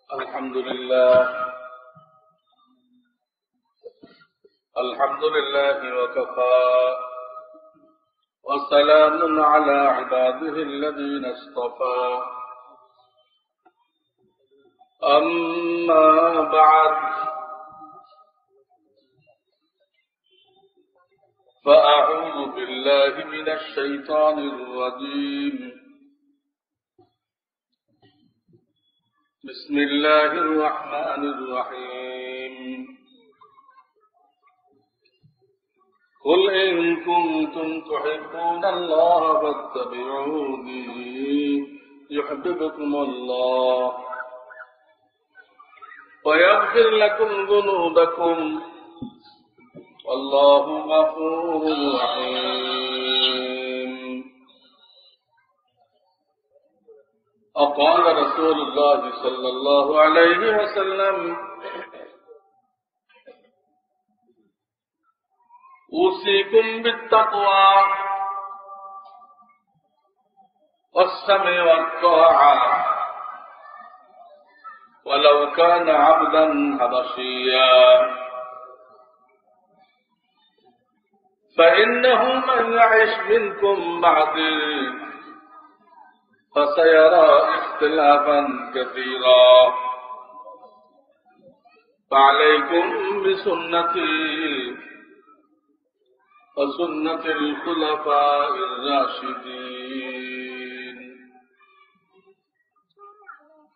الحمد لله وكفى وسلام على عباده الذين اصطفى أما بعد فأعوذ بالله من الشيطان الرجيم بسم الله الرحمن الرحيم قل إن كنتم تحبون الله فاتبعوني يحببكم الله ويغفر لكم ذنوبكم والله غفور رحيم. وقال رسول الله صلى الله عليه وسلم أوصيكم بالتقوى والسمع والطاعة ولو كان عبدا حبشيا فإنه من يعش منكم بعدي فسيرى اختلافا كثيرا فعليكم بسنتي وسنة الخلفاء الراشدين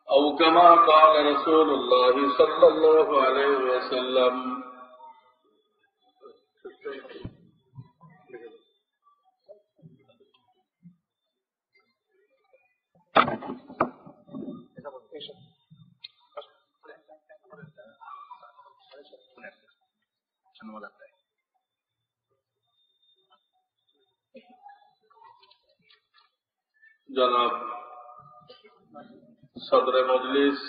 أو كما قال رسول الله صلى الله عليه وسلم. জনাব সদরে মজলিস,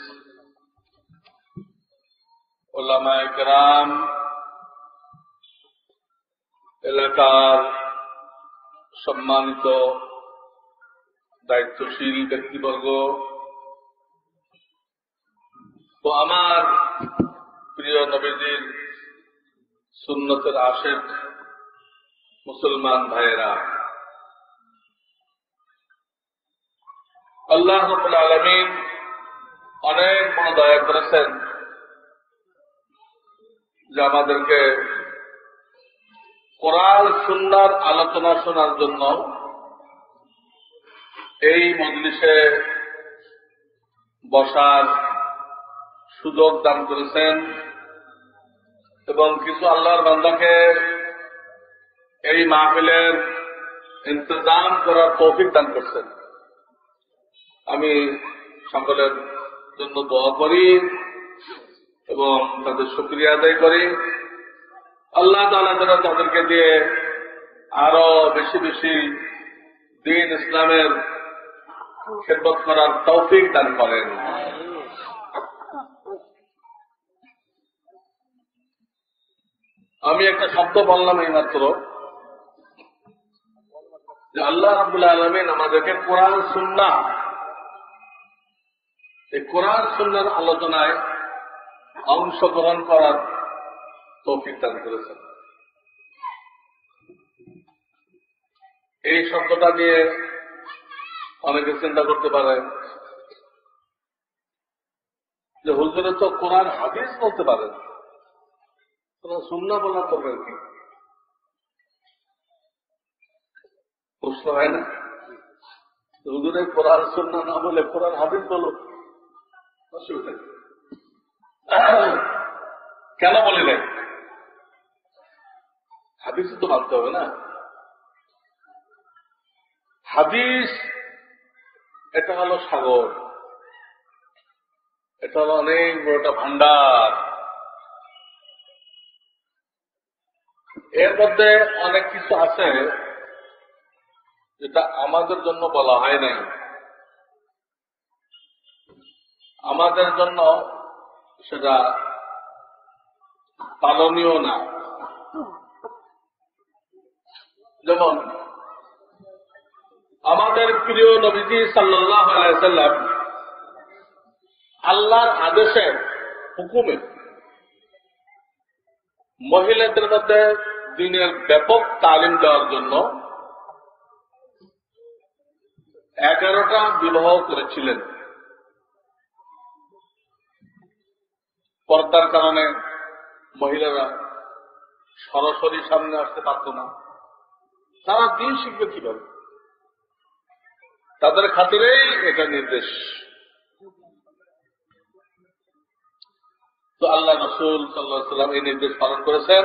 উলামায়ে কেরাম, এলাকার সম্মানিত দায়িত্বশীল ব্যক্তিবর্গ ও আমার প্রিয় নবীজির সুন্নতের আশিক মুসলমান ভাইয়েরা, আল্লাহ রাব্বুল আলামিন অনেক বড় দয়া করেছেন যে আমাদেরকে কোরআন সুন্নাহর আলোচনা শোনার জন্য এই মজলিসে বসার সুযোগ দান করেছেন এবং কিছু আল্লাহর বান্দাকে এই মাহফিলের ইন্তজাম করার তৌফিক দান করছেন। আমি সকলের জন্য দোয়া করি এবং তাদের শুকরিয়া আদায় করি। আল্লাহ তাআলা যেন তাদেরকে দিয়ে আরো বেশি বেশি দ্বীন ইসলামের খেদমত করার তৌফিক দান করেন। আমি একটা শব্দ বললাম এইমাত্র যে আল্লাহ রাব্বুল আলামিন আমাদেরকে কোরআন সুন্নাহ, এই কোরআন সুন্নাহর আলোচনায় অংশগ্রহণ করার তৌফিক দান করেছেন। এই শব্দটা নিয়ে অনেকে চিন্তা করতে পারে যে হুজুরে তো কোরআন হাদিস বলতে পারেন, কোরআন সুন্নাহ বলার দরকার কি? প্রশ্ন হয় না? হুজুরে কোরআন সুন্নাহ না বলে কোরআন হাদিস বলো, অসুবিধা কেন বলি নাই? হাদিস তো মানতে হবে না। হাদিস এটা হলো সাগর, এটা হলো অনেক বড় একটা ভান্ডার। এর মধ্যে অনেক কিছু আছে যেটা আমাদের জন্য বলা হয় নাই, আমাদের জন্য সেটা পালনীয় না। যেমন আমাদের প্রিয় নবীজি সাল্লাল্লাহু আলাইহি সাল্লাম আল্লাহর আদেশে হুকুমে মহিলাদের মধ্যে দিনের ব্যাপক তালিম দেওয়ার জন্য 11টা বিবাহ করেছিলেন। পর্দার কারণে মহিলারা সরাসরি সামনে আসতে পারত না, তারা দিন শিখবে কিভাবে? তাদের খাতিরেই এটা নির্দেশ। তো আল্লাহ রাসূল সাল্লাল্লাহু আলাইহি ওয়াসাল্লাম এই নির্দেশ পালন করেছেন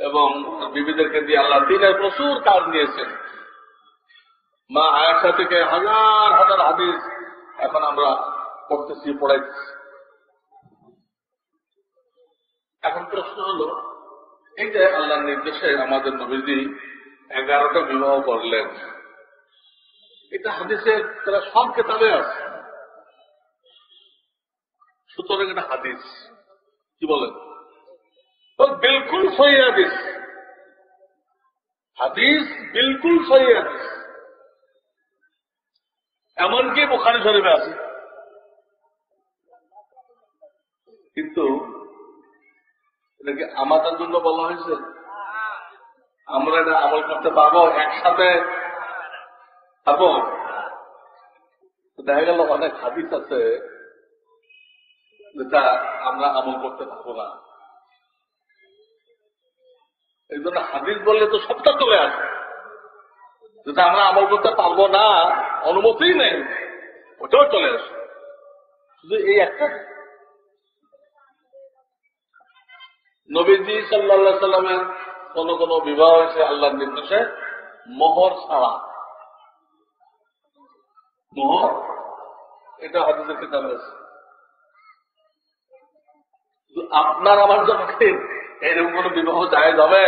এবং বিবিদেরকে দিয়ে আল্লাহ দিনের প্রচুর কাজ নিয়েছেন। মা আয়েশা থেকে হাজার হাজার হাদিস এখন আমরা পড়তেছি, পড়াইছি। এখন প্রশ্ন হলো, এই যে আল্লাহর নির্দেশে আমাদের নবীজি 11টা বিবাহ করলেন, এটা হাদিসের তারা সব কিতাবে আছে, সুতরাং এটা হাদিস। কি বলেন? বিলকুল সহিহ হাদিস, হাদিস বিলকুল সহিহ হাদিস, এমনকি বুখারী শরীফে আছে। কিন্তু এটাকে আমাদের জন্য বলা হয়েছে, আমরা এটা আমল করতে পারবো একসাথে পারবো? দেখা গেল অনেক হাদিস আছে যেটা আমরা আমল করতে পারবো না। এই জন্য হাদিস বললে তো সবটা চলে আসে, যেটা আমরা আমল করতে পারবো না, অনুমতিই নেই, ওটাও চলে আসে। শুধু এই একটা নবীজি সাল্লাল্লাহু আলাইহি সাল্লামের কোন কোন বিবাহ হয়েছে আল্লাহর নির্দেশে মোহর ছাড়া। মোহর এটা হাদিসের কিতাবে আছে। আপনার আমার জন্য এরকম কোন বিবাহ জায়েজ হবে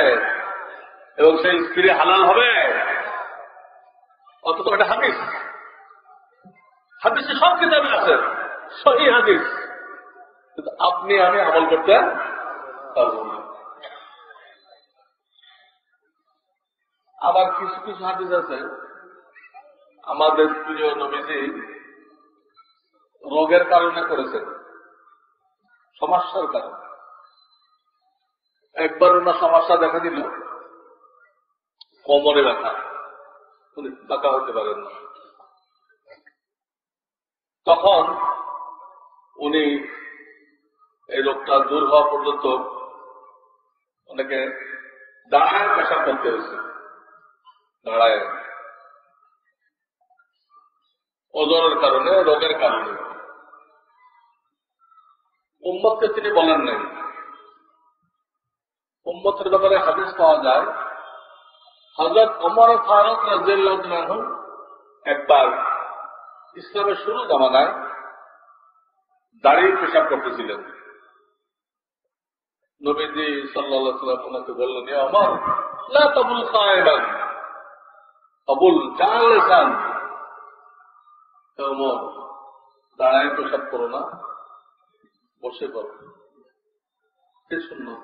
এবং সেই স্ত্রী হালাল হবে? অথচ এটা হাদিস, হাদিসে সব কিতাবে আছে, সহিহ হাদিস, কিন্তু আপনি আমি আমল করতে পারবো না। আবার কিছু কিছু হাদিস আছে, আমাদের প্রিয় নবীজি রোগের কারণে করেছেন, সমস্যার কারণে। একবার ওনার সমস্যা দেখা দিল কোমরে ব্যথা, উনি বাঁকা হতে পারেন না। তখন উনি এই রোগটা দূর হওয়া পর্যন্ত অনেকে দাঁড়ায় পেশাব করতে হয়েছে, দাঁড়ায়, ওজনের কারণে, রোগের কারণে। উম্মতকে তিনি বলেন নাই। উম্মতের ব্যাপারে হাদিস পাওয়া যায়, হযরত ওমর ফারুক রাদিয়াল্লাহু আনহু একবার ইসলামের শুরু জামানায় দাঁড়িয়ে পেশাব করতেছিলেন। নবীজি সাল্লাল্লাহু আলাইহি ওয়াসাল্লাম ওনাকে বললেন, ইয়া ওমর লা তাবুল কায়মান আবুল জালিসান, ওমর দাঁড়ায় পেশাব করো না, বসে করো, সে সুন্নাত।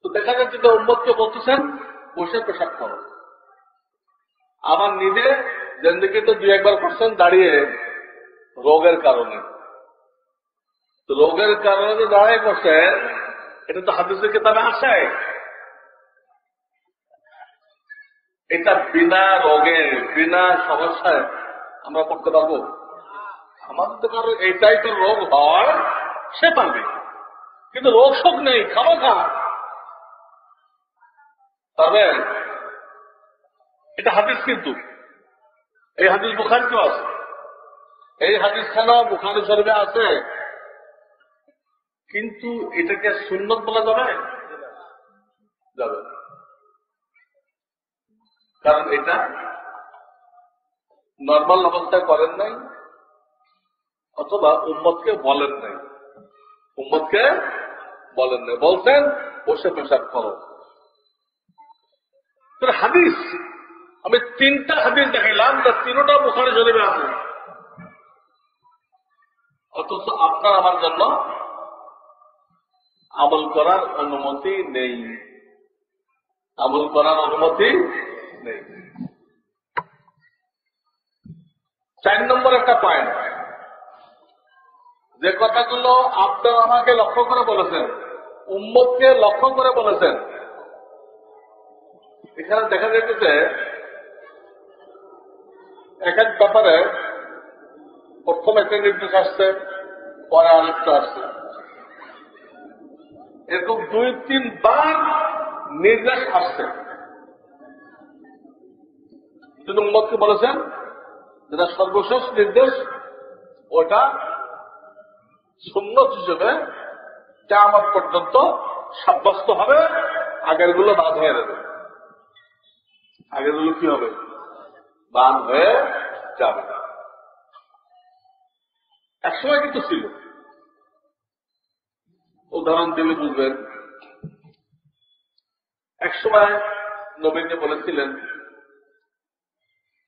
তো দেখা যাচ্ছে যে উম্মতকে বলতেছেন বসে পেশাব করো। আমার নিজে জিন্দেগিতে 2-1 বার করছেন দাঁড়িয়ে, রোগের কারণে। তো রোগের কারণে যে দাঁড়ায় করছেন, এটা তো হাদিসের কিতাবে আছে। এটা বিনা রোগে, বিনা সমস্যায় আমরা করতে পারবো? আমাদের তো কারো এইটাই তো রোগ হয়, সে পারবে, কিন্তু রোগ শোক নেই, খাওয়া পারবে? এটা হাদিস, কিন্তু এই হাদিস বুখারীতেও আছে, এই হাদিস খানা বুখারী শরীফে আছে, কিন্তু এটাকে সুন্নত বলা যাবে? যাবে, কারণ এটা নর্মাল অবস্থায় করেন নাই, অথবা উম্মতকে বলেন নাই। উম্মতকে বলেন নাই, বলছেন বসে পেশাব করো। হাদিস আমি 3টা হাদিস দেখাইলাম, তার 3টা বুখারী শরীফে আছে, অথচ আপনার আমার জন্য আমল করার অনুমতি নেই, আমল করার অনুমতি নেই। 4 নম্বর একটা পয়েন্ট, যে কথাগুলো আপনারা আমাকে লক্ষ্য করে বলেছেন, উম্মতকে লক্ষ্য করে বলেছেন, এখানে দেখা যাচ্ছে এক এক ব্যাপারে প্রথম একটা নির্দেশ আসছে, পরে আরেকটা আসছে, এরকম 2-3 বার নির্দেশ আসছে। তিনি উম্মতকে বলেছেন যেটা সর্বশেষ নির্দেশ ওটা সুন্নত হিসেবে কিয়ামত পর্যন্ত সাব্যস্ত হবে, আগেরগুলো বাদ হয়ে যাবে। আগেরগুলো কি হবে? বাদ হয়ে যাবে। একসময় কিন্তু ছিল, উদাহরণ দিলে বুঝবেন। একসময় নবীজি বলেছিলেন,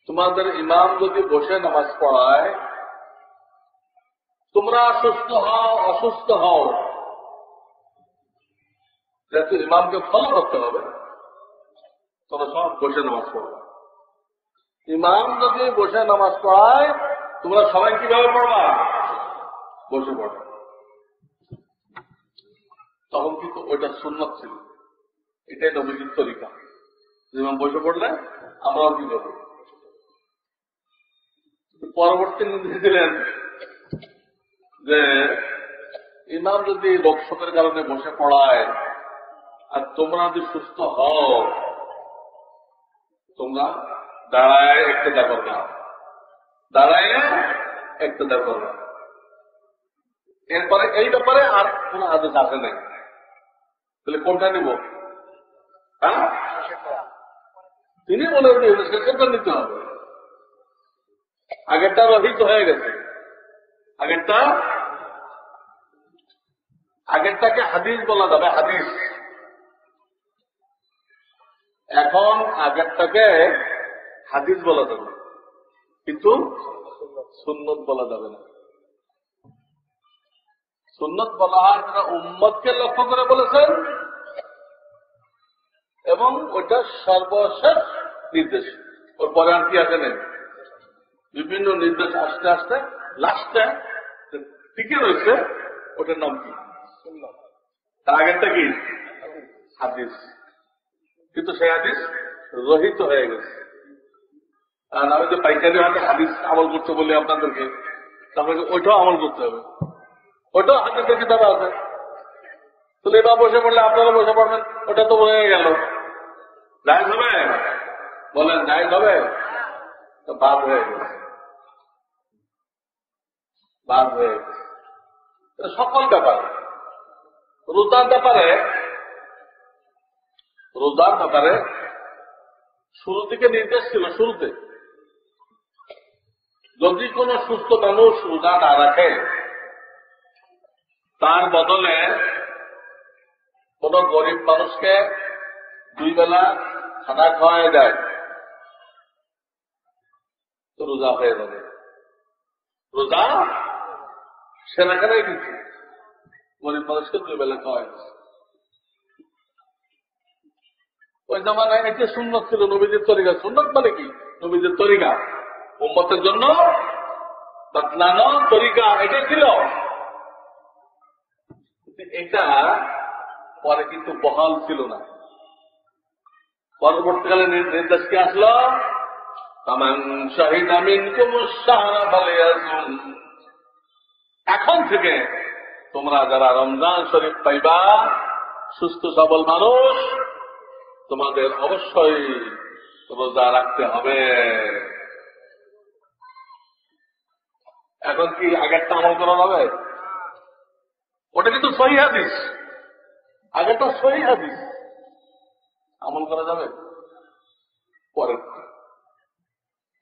তোমাদের ইমাম যদি বসে নামাজ পড়ায়, তোমরা সুস্থ হও অসুস্থ হও, যেহেতু ইমামকে ফলো করতে হবে, তোমরা সব বসে নামাজ পড়বে। ইমাম যদি বসে নামাজ পড়ায়, তোমরা সবাই কিভাবে পড়বা? বসে পড়বে। তখন কিন্তু ওইটা সুন্নাত ছিল, এটাই নবীজির তরিকা। ইমাম বসে পড়লে আমরাও কি করব। পরবর্তী নির্দেশ দিলেন যে ইমাম যদি রোগ শোকের কারণে বসে পড়ায় আর তোমরা যদি সুস্থ হও, তোমরা দাঁড়ায় একটা করবে, দাঁড়ায় একটা করবে। এরপরে এই ব্যাপারে আর কোন আদেশ আসে নাই। তাহলে কোনটা নিব? হ্যাঁ, তিনি বলে শেষেরটা নিতে হবে। আগেরটা রহিত হয়ে গেছে, আগেরটাকে হাদিস বলা যাবে, হাদিস। এখন আগেরটাকে হাদিস বলা যাবে, কিন্তু সুন্নত বলা যাবে না। সুন্নত বলা হয় যারা উম্মতকে লক্ষ্য করে বলেছেন, এবং ওইটা সর্বশেষ নির্দেশ। ওর পরে আর কি আছে নেই, বিভিন্ন নির্দেশ আসতে আসতে লাস্টে টিকে রয়েছে, ওটার নাম কি? তার আগেরটা কি? হাদিস। কিন্তু সেই হাদিস রহিত হয়ে গেছে। আর আমি যে পাইকারি হাতে হাদিস আমল করতে বলি আপনাদেরকে, তাহলে ওইটাও আমল করতে হবে, ওইটাও হাদিসের কিতাবে আছে। তাহলে এবার বসে পড়লে আপনারা বসে পড়বেন, ওটা তো হয়ে গেল। জায়েজ হবে? বলেন জায়েজ হবে? তো বাদ হয়ে গেছে, বাদ হয়ে গেছে। সকল ব্যাপারে, রোজার ব্যাপারে শুরু থেকে নির্দেশ ছিল, শুরুতে যদি কোন সুস্থ মানুষ রোজা না রাখে, তার বদলে কোন গরিব মানুষকে 2 বেলা খানা খাওয়ায় দেয়, তো রোজা হয়ে যাবে। রোজা সে রাখানাই কিন্তু গরিব মানুষকে 2 বেলা খাওয়ায় দিচ্ছে। ওই জামানায় এটা সুন্নত ছিল, নবীদের তরিকা। সুন্নত মানে কি? নবীদের তরিকা, উম্মতের জন্য বাতলানো তরিকা, এটা ছিল। এটা পরে কিন্তু বহাল ছিল না। পরবর্তীকালে নির্দেশ কি আসলো? এখন থেকে তোমরা যারা রমজান শরীফ পাইবা, সুস্থ সবল মানুষ, তোমাদের অবশ্যই রোজা রাখতে হবে। এখন কি আগেরটা আমল করা হবে? ওটা কিন্তু সহিহ হাদিস, আগেরটা সহিহ হাদিস, আমল করা যাবে।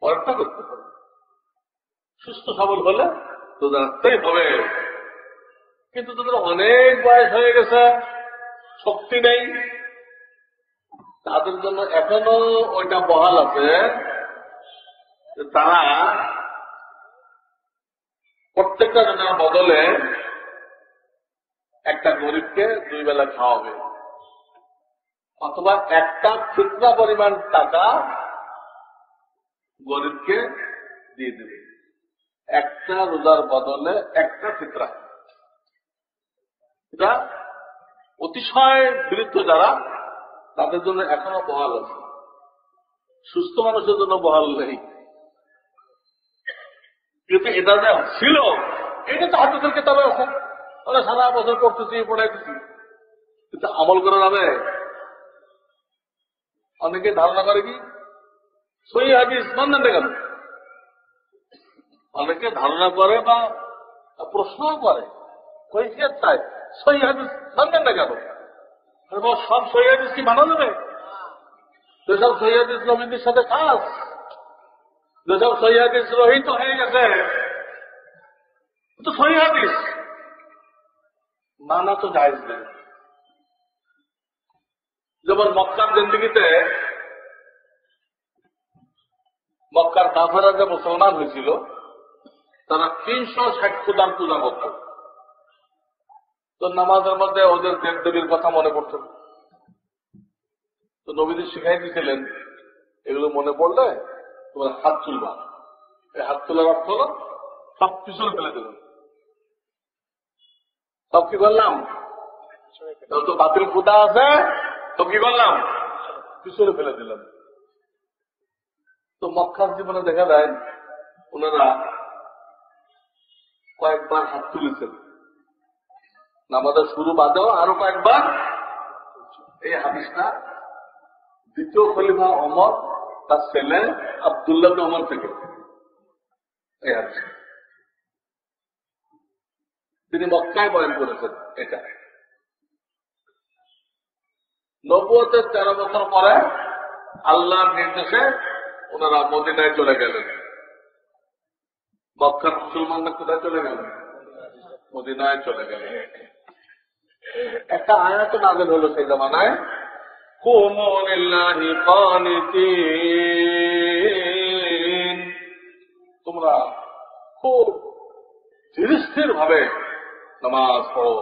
পরেরটা করতে হবে। সুস্থ সবল হলে রোজা রাখতেই হবে। কিন্তু তাদের অনেক বয়স হয়ে গেছে, শক্তি নেই, তাদের জন্য এখনো ওইটা বহাল আছে। তারা প্রত্যেকটা জনের বদলে একটা গরিবকে 2 বেলা খাওয়াবে, অথবা একটা ফিতরা পরিমাণ টাকা গরিবকে দিয়ে দেবে। একটা রোজার বদলে একটা ফিতরা। এটা অতিশয় বিরুদ্ধ যারা, তাদের জন্য এখনো বহাল আছে, সুস্থ মানুষের জন্য বহাল নেই। কিন্তু এটা যে ছিল, এটা তো হাদিসের কিতাবে আছে, ওরা সারা বছর করতেছি, পড়াইতেছি, কিন্তু আমল করে যাবে। অনেকে ধারণা করে কি সহিহ হাদিস মানেন না কেন, অনেকে ধারণা করে বা প্রশ্ন করে, কৈফিয়ত চায়, সহিহ হাদিস মানবেন না কেন? সব সহিহ হাদিস কি মানা যাবে? যেসব সহিহ হাদিস নবীদের সাথে খাস, যেসব সহিহ হাদিস রহিত হয়ে গেছে, তো সহিহ হাদিস মানা তো জায়েজ নেই। যেমন মক্কার জিন্দেগিতে মক্কার কাফেররা যে মুসলমান হয়েছিল, তারা 360 খুদার পূজা করত। তো নামাজের মধ্যে ওদের দেব দেবীর কথা মনে পড়ত, তো নবীজি শিখাই দিয়েছিলেন এগুলো মনে পড়লে তোমার হাত তুলবা। এই হাত তোলার অর্থ হল সব পিছনে ফেলে দেবেন। সব কি করলাম? তো বাতিল খুদা আছে, তো কি করলাম? পিছনে ফেলে দিলাম। তো মক্কার জীবনে দেখা যায় ওনারা কয়েকবার হাত তুলেছেন, নামাজের শুরু বাদেও আরো কয়েকবার। এই হাদিসটা দ্বিতীয় খলিফা ওমর তার ছেলে আব্দুল্লাহ ওমর থেকে এই হাদিস তিনি মক্কায় বয়ান করেছেন। এটা নবুয়তের 13 বছর পরে আল্লাহর নির্দেশে ওনারা মদিনায় চলে গেলেন। মক্কার মুসলমানরা কোথায় চলে গেলেন? মদিনায় চলে গেলেন। একটা আয়াত নাযিল হলো সেই জামানায়, কুমু লিল্লাহি কানিতিন, তোমরা খুব ধীরস্থির ভাবে নামাজ পড়ো।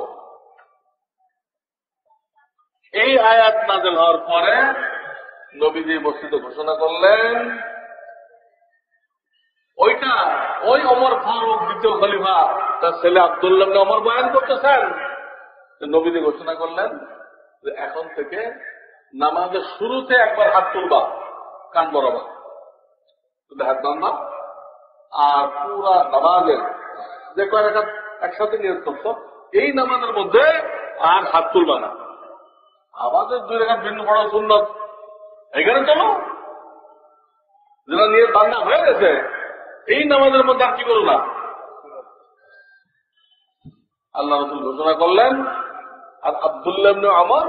এই আয়াত নাযিল হওয়ার পরে নবীজি মসজিদে ঘোষণা করলেন, ওইটা ওই ওমর ফারুক দ্বিতীয় খলিফা তার ছেলে আব্দুল্লাহ ওমর বয়ান করতেছেন। নবীজি ঘোষণা করলেন যে এখন থেকে নামাজের শুরুতে একবার হাত তুলবা, কান বরাবর হাত বান্ধা, আর পুরা নামাজের যে কয় রাকাত একসাথে নিয়োগ করছো, এই নামাজের মধ্যে আর হাত তুলবা না। আমাদের 2 রাকাত ভিন্ন পড়া সুন্নত, এখানে চলো যেটা নিয়ে বান্ধা হয়ে গেছে, এই নামাজের মধ্যে আর কি করো না। আল্লাহ রাসূল ঘোষণা করলেন, আর আব্দুল্লাহ ইবনে ওমর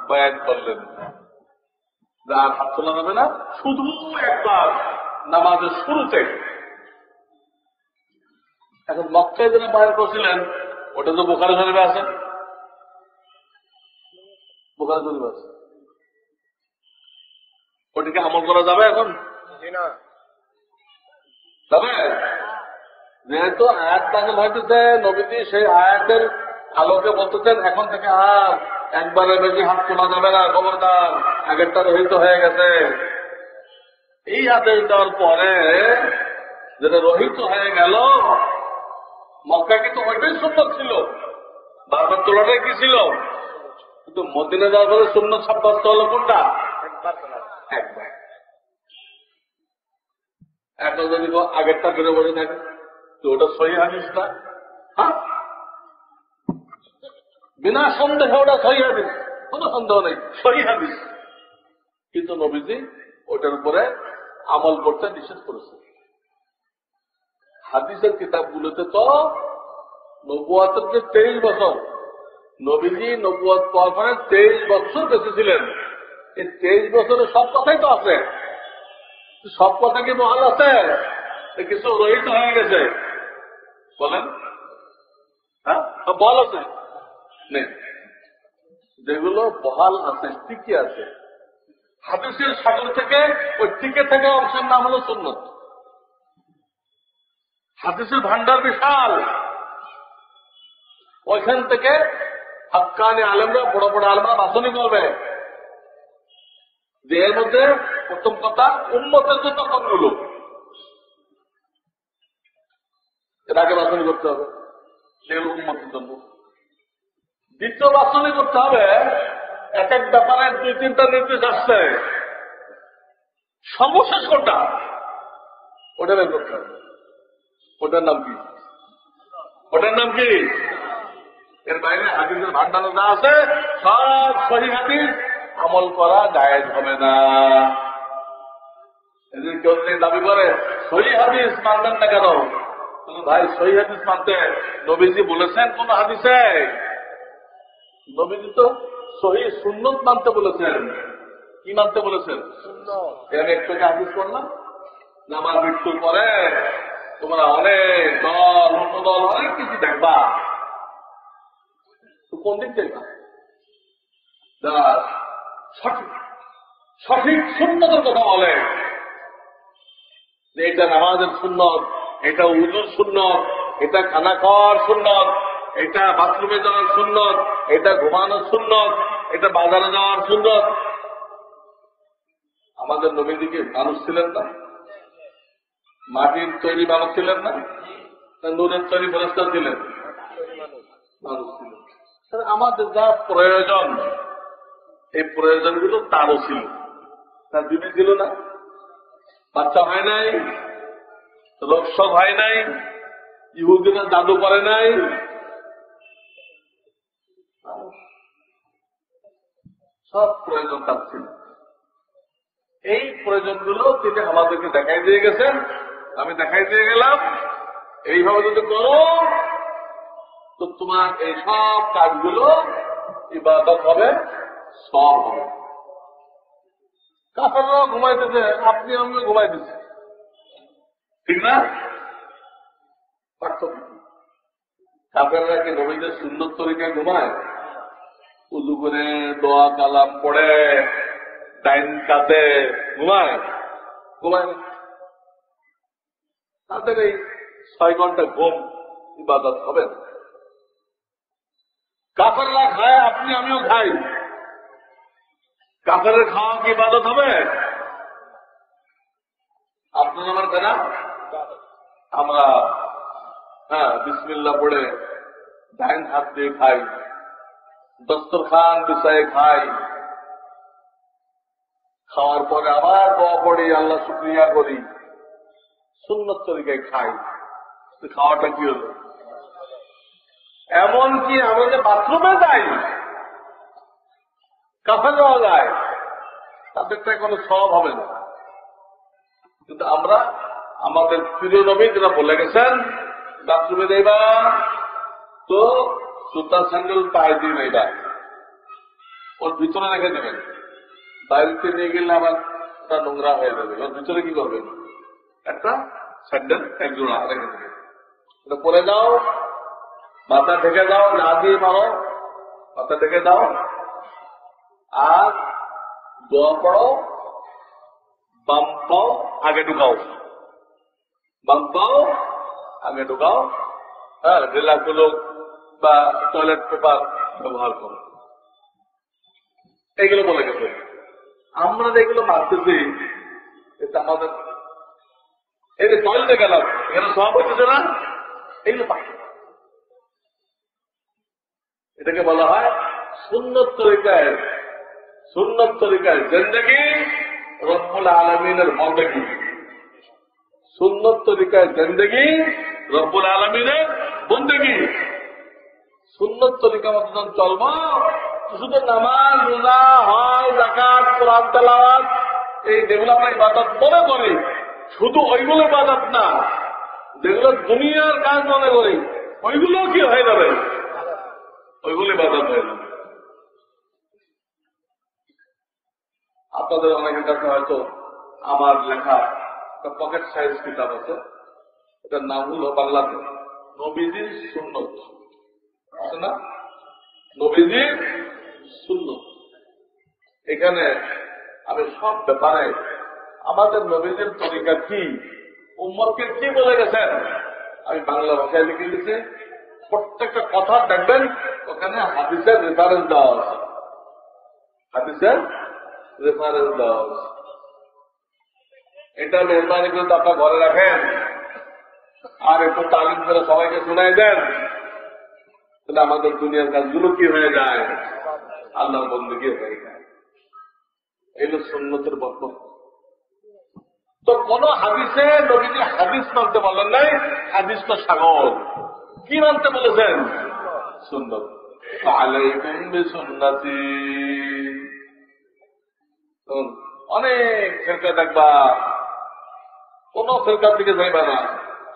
বয়ান করলেন যে আর হাত তোলা যাবে না, শুধু একবার নামাজের শুরুতে। এখন মক্কায় যারা বয়ান করছিলেন, ওটা তো বুখারী শরীফে আছে, বুখারী শরীফে আছে, ওটিকে আমল করা যাবে এখন? যাবে? যেহেতু আয়াত নাযিল হইতেছে, নবীজি সেই আয়াতের আলোকে বলতেছেন এখন থেকে আর একবারে বেশি হাত তোলা যাবে না, খবরদার, আগেরটা রহিত হয়ে গেছে। এই আদেশ দেওয়ার পরে যেটা রহিত হয়ে গেল, মক্কা কিন্তু ওইটাই সুন্নত ছিল, বারবার তোলাটাই কি ছিল, কিন্তু মদিনা যাওয়ার পরে সুন্নত সাব্যস্ত হলো কোনটা? একবার। এখন যদি আগেরটা ফিরে বসে থাকে তো ওটা সহিহ হাদিস না? হ্যাঁ, বিনা সন্দেহে ওটা সহিহ হাদিস, কোন সন্দেহ নেই, সহিহ হাদিস। কিন্তু নবীজি ওটার উপরে আমল করতে নিষেধ করেছে। হাদিসের কিতাবগুলোতে তো নবুয়াতের যে 23 বছর, নবীজি নবুয়াত পাওয়ার পরে 23 বছর বেঁচে ছিলেন, এই 23 বছরের সব কথাই তো আছে। সব কথা কি বহাল আছে? কিছু রহিত হয়ে গেছে বলেন? হ্যাঁ, বহাল আছে নেই? যেগুলো বহাল আছে, টিকে আছে, হাদিসের সাগর থেকে ওই টিকে থাকা অংশের নাম হলো সুন্নত। হাদিসের ভান্ডার বিশাল, ওইখান থেকে হাক্কানি আলেমরা, বড় বড় আলেমরা বাছনি করবে যে এর মধ্যে প্রথম কথা উম্মতের জন্য কোনগুলো, এর আগে বাছনি করতে হবে সেগুলো উন্মতের জন্য। দ্বিতীয় বাছনি করতে হবে, এক এক ব্যাপারে 2-3টা নির্দেশ আসছে, সর্বশেষ কোনটা ওটা বের করতে হবে। ওটার নাম কি? ওটার নাম কি? এর বাইরে হাদিসের ভান্ডারে যা আছে সব সহিহ হাদিস, আমল করা জায়েজ হবে না। কেউ যদি দাবি করে সহিহ হাদিস মানবেন না কেন, ভাই সহিহ হাদিস মানতে নবীজি বলেছেন কোন হাদিসে? নবীজি তো সহিহ সুন্নত মানতে বলেছেন। কি মানতে বলেছেন? আমি একটু হাদিস করলাম না, আমার মৃত্যুর পরে তোমরা অনেক দল উপদল অনেক কিছু দেখবা, কোন দিক দেখবা? সঠিক সঠিক সুন্নতের কথা বলে যে এটা নামাজের সুন্নত, এটা উজুর সুন্নত, এটা খানা খাওয়ার সুন্নত, এটা বাথরুমে যাওয়ার সুন্নত, এটা ঘুমানোর সুন্নত, এটা বাজারে যাওয়ার সুন্নত। আমাদের নবীদিকে মানুষ ছিলেন না? মাটির তৈরি মানুষ ছিলেন না? নূরের তৈরি ফেরেশতা ছিলেন? মানুষ ছিলেন। আমাদের যা প্রয়োজন এই প্রয়োজনগুলো তারও ছিল, তার বিবি ছিল না? বাচ্চা হয় নাই, রোগ শোক হয় নাই, ইহুদিরা জাদু করে নাই, সব প্রয়োজন তার ছিল। এই প্রয়োজনগুলো তিনি আমাদেরকে দেখাই দিয়ে গেছেন, আমি দেখাই দিয়ে গেলাম। এইভাবে যদি করো তো তোমার এই সব কাজগুলো ইবাদত হবে, সব হবে। কাফেররাও ঘুমাইতেছে, আপনি আমিও ঘুমাইতেছি, ঠিক না? পার্থক্য কাফেররা কি নবীদের সুন্নত তরিকায় ঘুমায়? উযু করে দোয়া কালাম পড়ে ডাইন কাতে ঘুমায়? ঘুমায় না। তাদের এই 6 ঘন্টা ঘুম ইবাদত হবে না। কাফেররা খায়, আপনি আমিও খাই, কাফেরের খাওয়া কি ইবাদত হবে? আপনার আমার কেনা আমরা বিসমিল্লাহ পড়ে ডাইন হাত দিয়ে খাই, দস্তরখান বিছায়ে খাই, খাওয়ার পরে আবার দোয়া পড়ি, আল্লাহ শুকরিয়া করি, সুন্নত তরিকায় খাই। খাওয়াটা কি হল? এমনকি আমরা যে বাথরুমে যাই, কাফের যাওয়া যায়, তাদেরটা কোনো সব হবে না। কিন্তু আমরা আমাদের প্রিয় নবী যারা বলে গেছেন বাথরুমে যাইবা তো জুতা স্যান্ডেল পায়ে দিয়ে যাইবা, ওর ভিতরে রেখে দেবেন, বাইরেতে নিয়ে গেলে আবার ওটা নোংরা হয়ে যাবে। ওর ভিতরে কি করবেন? একটা স্যান্ডেল এক জোড়া রেখে দেবেন, ওটা পরে যাও, মাথা ঢেকে দাও, না দিয়ে মারো, মাথা ঢেকে দাও, আর দোয়া পড়ো, বাম পাও আগে ঢুকাও, বাম পাও আগে ঢুকাও, ঢেলাগুলো বা টয়লেট পেপার ব্যবহার করো, এইগুলো বলে গেছে। আমরা যেগুলো মানতেছি এটা আমাদের এই যে টয়লেটে গেলাম, এখানে সব হইতেছে না, এইগুলো পাচ্ছি। এটাকে বলা হয় সুন্নত তরিকায় জিন্দেগি, রব্বুল আলামিনের বন্দেগি। সুন্নত তরিকায় জিন্দেগি, রব্বুল আলামিনের বন্দেগি। সুন্নত তরিকা মতো যখন চলব, শুধু নামাজ, রোজা, হজ, যাকাত, কোরআন তেলাওয়াত, এই যেগুলো আমরা ইবাদত মনে করি, শুধু ওইগুলো ইবাদত না, যেগুলো দুনিয়ার কাজ মনে করি ওইগুলো কি হয়ে যাবে? ওইগুলো ইবাদত হয়ে যাবে। আপনাদের অনেকের কাছে হয়তো আমার লেখা একটা পকেট সাইজ কিতাব আছে, এটার নাম হল বাংলাতে নবীজির সুন্নত, আছে না? নবীজির সুন্নত। এখানে আমি সব ব্যাপারে আমাদের নবীজির তরিকা কি, উম্মতকে কি বলে গেছেন, আমি বাংলা ভাষায় লিখে দিয়েছি। প্রত্যেকটা কথা দেখবেন ওখানে হাদিসের রেফারেন্স দেওয়া আছে, হাদিসের রেফারেন্স দেওয়া আছে। এটা মেহরবানি করে আপনার ঘরে রাখেন, আর একটু তালিম করে সবাইকে শোনাই দেন, তাহলে আমাদের দুনিয়ার কাজগুলো কি হয়ে যায়, আল্লাহর বন্দেগী হয়ে যায়। এই হলো সুন্নতের বরকত। তো কোন হাদিসে নবীজি হাদিস মানতে বলেন নাই, হাদিস তো সাগর। কি মানতে বলেছেন? সুন্নত। আলাইকুম বিসুন্নতি। অনেক ফেরকা দেখবা, কোন ফেরকার দিকে যাইবা না,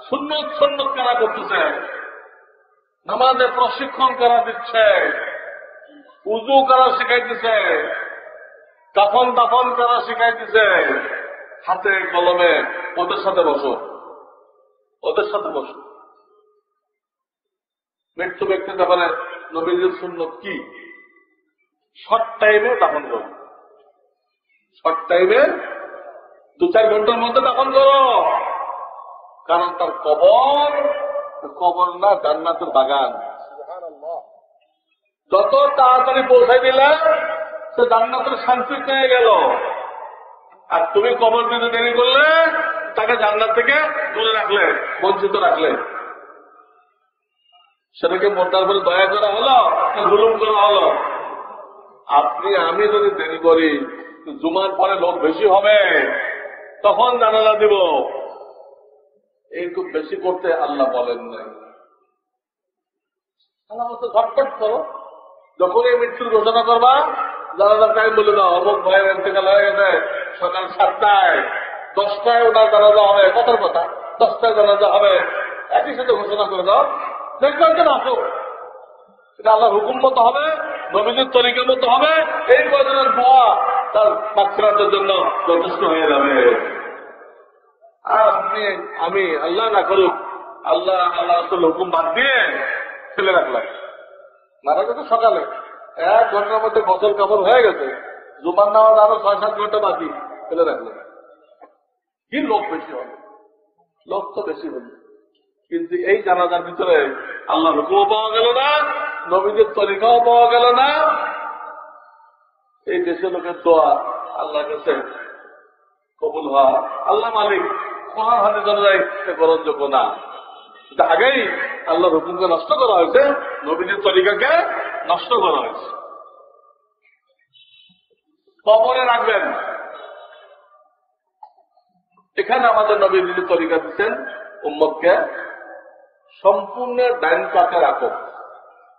সুন্নত সুন্নত কারা করতেছে, নামাজে প্রশিক্ষণ করা দিচ্ছে, উজু করা শিখাইতেছে, কাফন দাফন করা শিখাইতেছে, হাতে কলমে ওদের সাথে বসো, ওদের সাথে বসো। মৃত্যু ব্যক্তির ব্যাপারে নবীজির সুন্নত কি? শর্ট টাইমে দাফন করো, শর্ট টাইমে 2-4 ঘন্টার মধ্যে দাফন করো। কারণ তার কবর, কবর না জান্নাতের বাগান। যত তাড়াতাড়ি পৌঁছাই দিলে সে জান্নাতের শান্তি পেয়ে গেল, আর তুমি কবর দিতে দেরি করলে তাকে জান্নাত থেকে দূরে রাখলে, বঞ্চিত রাখলে। সেটাকে মোটার বলে দয়া করা হলো, জুলুম করা হলো? আপনি আমি যদি দেরি করি, জুমার পরে লোক বেশি হবে, তখন জানালা দিব। এইটুকু বেশি করতে আল্লাহ বলেন নাই। আল্লাহ বলতে ঝটপট করো, যখন এই মৃত্যুর ঘোষণা করবা জানাজার টাইম বলে দাও, অমুক ভাইয়ের ইন্তেকাল হয়ে গেছে সকাল 7টায়, 10টায় ওনার জানাজা হবে, কথার কথা 10টায় জানাজা হবে, একই সাথে ঘোষণা করে দাও। দেখবেন কেন আসো, এটা আল্লাহর হুকুম মতো হবে, নবীজির তরিকার মতো হবে। এই কয়জনের দোয়া তার মাগফিরাতের জন্য যথেষ্ট হয়ে যাবে। আর আপনি আমি আল্লাহ না করুক, আল্লাহ আল্লাহ রাসূলের হুকুম বাদ দিয়ে ফেলে রাখলাম। মারা গেছে সকালে 1 ঘন্টার মধ্যে গোসল কাপড় হয়ে গেছে, জুমার নামাজ আরো 6-7 ঘন্টা বাকি, ফেলে রাখলাম। কি লোক বেশি হবে, লোক তো বেশি হবে, কিন্তু এই জানাজার ভিতরে আল্লাহর হুকুমও পাওয়া গেল না, নবীদের তরিকাও পাওয়া গেল না। এই দেশের লোকের দোয়া আল্লাহর কাছে কবুল হওয়া, আল্লাহ মালিক কোরআন হাদিস অনুযায়ী গ্রহণযোগ্য না। আগেই আল্লাহর হুকুমকে নষ্ট করা হয়েছে, নবীদের তরিকাকে নষ্ট করা হয়েছে। কবরে রাখবেন, এখানে আমাদের নবীদের তরিকা দিচ্ছেন উম্মতকে সম্পূর্ণ ডাইন কাতে রাখো,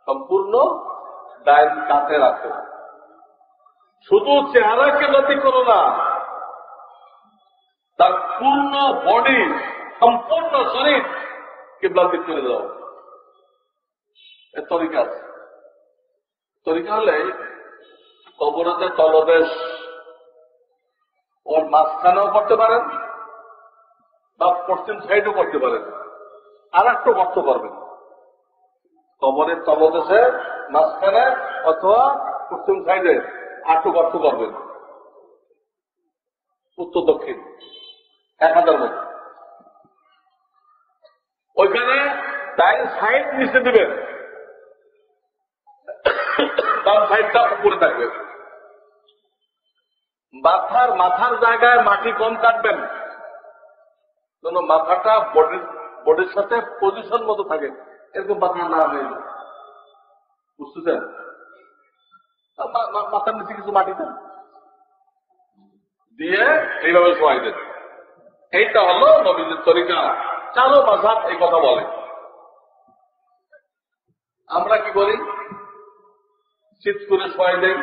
সম্পূর্ণ ডাইন কাতে রাখো। শুধু চেহারাকে গতি করো না, তার পূর্ণ বডি, সম্পূর্ণ শরীর কিবলা দিক করে দাও। এর তরিকা আছে। তরিকা হলে কবরের তলদেশ ওর মাঝখানেও করতে পারেন বা পশ্চিম সাইডও করতে পারেন, আর একটু গর্ত করবেন কবরের তলদেশে মাঝখানে অথবা পশ্চিম সাইডে একটু গর্ত করবেন, উত্তর দক্ষিণ 1000 মতো। ওইখানে ডাইন সাইড নিচে দিবেন, বাম সাইডটা উপরে থাকবে। মাথার জায়গায় মাটি কম কাটবেন, যেন মাথাটা বডির সাথে পজিশন মতো থাকে, এরকম মাথা না হয়ে যায়, বুঝতেছেন? মাথার নিচে কিছু মাটি দেন, দিয়ে এইভাবে শোয়াই দেন। এইটা হলো নবীদের তরিকা। চারো মাযহাব এই কথা বলে। আমরা কি করি? শীত করে শোয়াই দেই,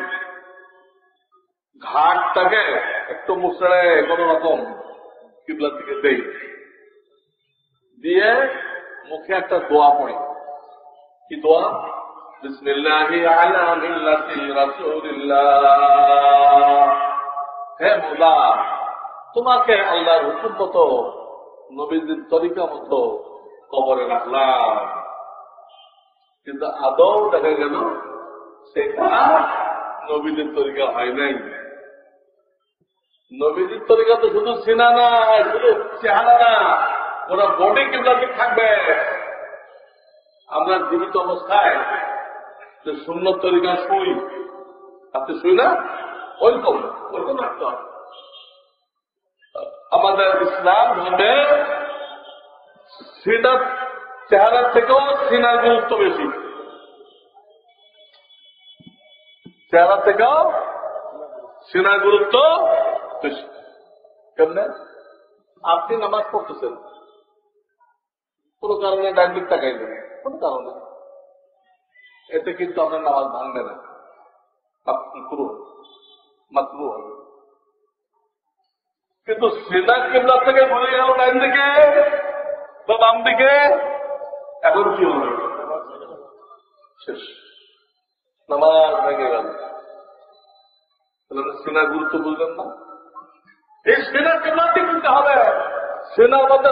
ঘাটটাকে একটু মুছড়ে কোন রকম কিবলার দিকে দেই, দিয়ে মুখে একটা দোয়া পড়ি। কি দোয়া? বিসমিল্লাহি আলা মিল্লাতি রাসূলিল্লাহ। হে মওলা, তোমাকে আল্লাহর হুকুম মতো, নবীদের তরিকা মতো কবরে রাখলাম, কিন্তু আদৌ দেখা গেল সেটা নবীদের তরিকা হয় নাই। নবীদের তরিকা তো শুধু সিনা না, শুধু চেহারা না, ওরা বডি কিবলাতে থাকবে। আমরা জীবিত অবস্থায় যে সুন্নত তরিকা শুই, আপনি শুই না, ওইরকম রাখতে হবে। আমাদের ইসলাম ধর্মে সিনার চেহারার থেকেও সিনার গুরুত্ব বেশি, চেহারা থেকেও সিনার গুরুত্ব বেশি। কেমনে? আপনি নামাজ পড়তেছেন, কোন কারণে ডান দিক তাকাইলেন, কোন কারণে, এতে কিন্তু আপনার নামাজ ভাঙবে না, মাকরুহ হবে। কিন্তু সিনা কিবলা থেকে ঘুরে গেল ডান দিকে বা বাম দিকে, এখন কি হবে? শেষ, নামাজ ভেঙে গেল। সিনার গুরুত্ব বুঝলেন না? এই সিনার কিবলা দিকে হবে, সিনার মধ্যে